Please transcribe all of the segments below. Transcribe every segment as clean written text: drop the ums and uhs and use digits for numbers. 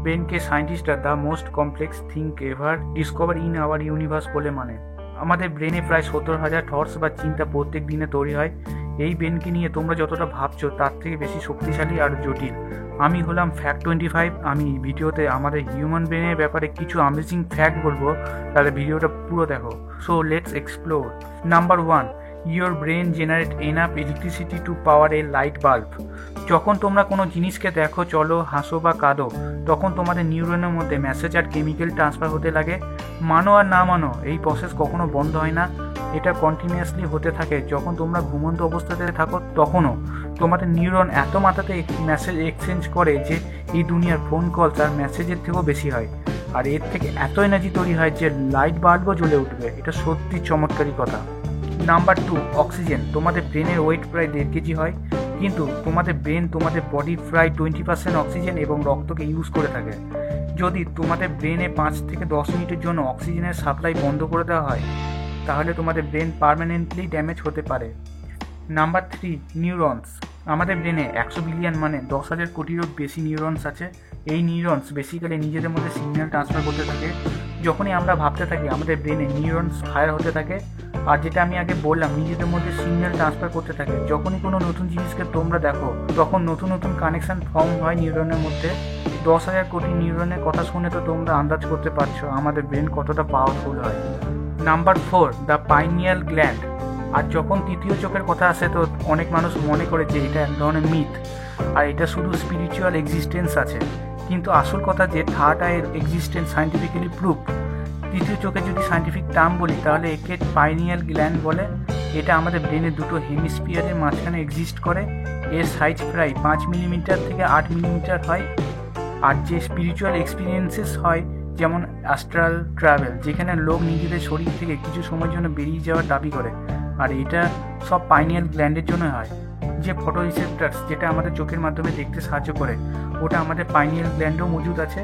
ব্রেনকে সায়েন্টিস্টরা the most complex thing ever discover in our universe বলে মানে। আমাদের ব্রেনে প্রায় 70,000 থটস বা চিন্তা প্রত্যেক দিনে তৈরি হয়। এই ব্রেনকে নিয়ে তোমরা যতটা ভাবছো তার থেকে বেশি শক্তিশালী আর জটিল। আমি হলাম ফ্যাক্ট 25। আমি এই ভিডিওতে আমাদের হিউম্যান ব্রেনের ব্যাপারে কিছু অ্যামেজিং ফ্যাক্ট বলবো, তাহলে ভিডিওটা পুরো দেখো। So let's explore. Number 1, your brain generate enough electricity to power a light bulb. যখন তোমরা কোনো জিনিসকে দেখো, চলো, হাসো বা কাঁদো, তখন তোমাদের নিউরনের মধ্যে মেসেজ আর কেমিক্যাল ট্রান্সফার হতে লাগে। মানো আর না মানো, এই প্রসেস কখনো বন্ধ হয় না। এটা কন্টিনিউয়াসলি হতে থাকে। যখন তোমরা ঘুমন্ত অবস্থাতে থাকো তখনও তোমাদের নিউরন এত মাত্রাতে মেসেজ এক্সচেঞ্জ করে যে এই দুনিয়ার ফোন কল তার মেসেজের থেকেও বেশি হয়। আর এর থেকে এত এনার্জি তৈরি হয় যে লাইট বাল্বও জ্বলে উঠবে। এটা সত্যি চমৎকারী কথা। Number 2, oxygen. তোমাদের ব্রেনের ওয়েট প্রায় 1.5 কেজি হয়, কিন্তু তোমাদের ব্রেন তোমাদের বডির প্রায় 20% অক্সিজেন এবং রক্তকে ইউজ করে থাকে। যদি তোমাদের ব্রেনে 5 থেকে 10 মিনিটের জন্য অক্সিজেনের সাপ্লাই বন্ধ করে দেওয়া হয়, তাহলে তোমাদের ব্রেন পার্মানেন্টলি ড্যামেজ হতে পারে। Number 3, neurons. আমাদের ব্রেনে 100 বিলিয়ন মানে 10,000 কোটিরও বেশি নিউরনস আছে। এই নিউরনস বেসিক্যালি নিজেদের মধ্যে সিগন্যাল ট্রান্সফার করতে থাকে। যখনই আমরা ভাবতে থাকি আমাদের ব্রেনে নিউরনস ফায়ার হতে থাকে। আর যেটা আমি আগে বললাম, নিজেদের মধ্যে সিগন্যাল ট্রান্সফার করতে থাকে। যখনই কোনো নতুন জিনিসকে তোমরা দেখো, তখন নতুন নতুন কানেকশন ফর্ম হয় নিউরনের মধ্যে। 10,000 কোটি নিউরনের কথা শুনে তো তোমরা আন্দাজ করতে পারছো আমাদের ব্রেন কতটা পাওয়ারফুল হয়। Number 4, the pineal gland. আর যখন তৃতীয় চোখের কথা আসে তো অনেক মানুষ মনে করে যে এটা এক ধরনের মিথ আর এটা শুধু স্পিরিচুয়াল এক্সিস্টেন্স আছে। কিন্তু আসল কথা যে থার্ড আইয়ের এক্সিস্টেন্স সায়েন্টিফিক্যালি প্রুফ। তৃতীয় চোখে যদি সায়েন্টিফিক টার্ম বলি তাহলে একে পাইনিয়াল গ্ল্যান্ড বলে। এটা আমাদের ব্রেনের দুটো হেমিস্ফিয়ারের মাঝখানে এক্সিস্ট করে। এর সাইজ প্রায় 5 মিলিমিটার থেকে 8 মিলিমিটার হয়। আর যে স্পিরিচুয়াল এক্সপিরিয়েন্সেস হয়, যেমন অ্যাস্ট্রাল ট্রাভেল, যেখানে লোক নিজেদের শরীর থেকে কিছু সময়ের জন্য বেরিয়ে যাওয়ার দাবি করে, আর এটা সব পাইনিয়াল গ্ল্যান্ডের জন্য হয়। যে ফটো রিসেপ্টার্স, যেটা আমাদের চোখের মাধ্যমে দেখতে সাহায্য করে, ওটা আমাদের পাইনিয়াল গ্ল্যান্ডেও মজুদ আছে।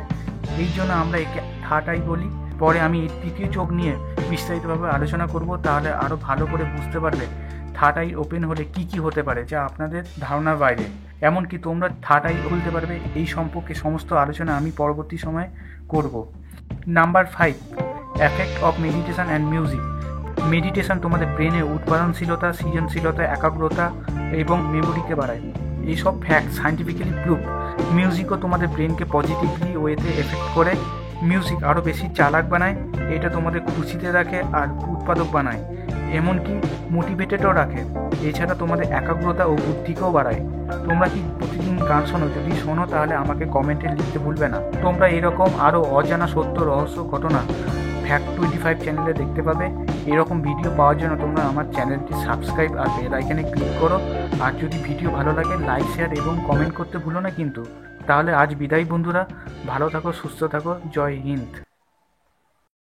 এই জন্য আমরা একে থার্ড আই বলি। পরে আমি এই তৃতীয় চোখ নিয়ে বিস্তারিতভাবে আলোচনা করব, তাহলে আরও ভালো করে বুঝতে পারবে থার্ড আই ওপেন হলে কি কি হতে পারে যা আপনাদের ধারণার বাইরে। এমনকি তোমরা থার্ড আই খুলতে পারবে। এই সম্পর্কে সমস্ত আলোচনা আমি পরবর্তী সময়ে করব। Number 5, effect of meditation and music. Meditation তোমাদের ব্রেনের উৎপাদনশীলতা, সৃজনশীলতা, একাগ্রতা এবং মেমোরিকে বাড়ায়। এইসব ফ্যাক্ট সায়েন্টিফিক্যালি প্রুফ। মিউজিকও তোমাদের ব্রেনকে পজিটিভলি ওয়েতে এফেক্ট করে। মিউজিক আরও বেশি চালাক বানায়। এটা তোমাদের খুশিতে রাখে আর উৎপাদক বানায়, এমনকি মোটিভেটেডও রাখে। এছাড়া তোমাদের একাগ্রতা ও বুদ্ধিকেও বাড়ায়। তোমরা কি প্রতিদিন গান শোনো? যদি শোনো তাহলে আমাকে কমেন্টে লিখতে ভুলবে না। তোমরা এরকম আরও অজানা সত্য, রহস্য, ঘটনা ফ্যাক্ট 25 চ্যানেলে দেখতে পাবে। এরকম ভিডিও পাওয়ার জন্য তোমরা আমার চ্যানেলটি সাবস্ক্রাইব আর বেল আইকনে ক্লিক করো। আর যদি ভিডিও ভালো লাগে লাইক, শেয়ার এবং কমেন্ট করতে ভুলো না কিন্তু। তাহলে আজ বিদায় বন্ধুরা, ভালো থাকো, সুস্থ থাকো, জয় হিন্দ।